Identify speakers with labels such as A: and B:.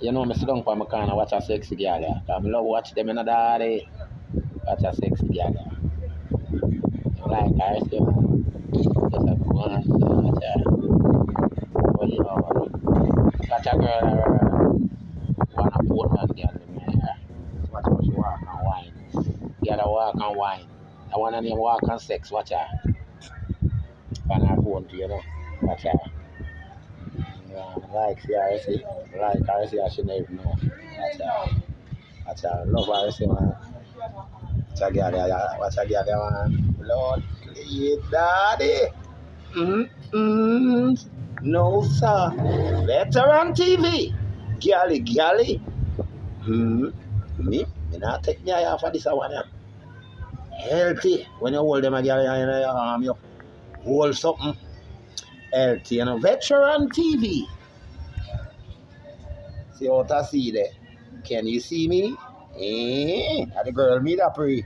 A: You know, me sit down for my corner watch a sexy girl, yeah. Cause me love watch them in a daddy. Watch a sexy girl, yeah. You like her, so just a go on, watch her. But you know, catch a girl, wanna Portland girl, yeah. Watch how she walk and wine. Girl, a walk and wine. I wanna name walk and sex, watch her. On her phone, too, you know. Watch her. Yeah, like see, like her, see, she never know. Watch her. Watch her. Love her, see, man. Watch a girl there, watch a girl there, man. Lord, please, daddy. No, sir. Veteran TV. Gally. Me not take me eye off of this one. Yeah. Healthy. When you hold them a girl in your arm, you hold something healthy. You know, Veteran TV. See what I see there. Can you see me? Eh? And the girl me that pray.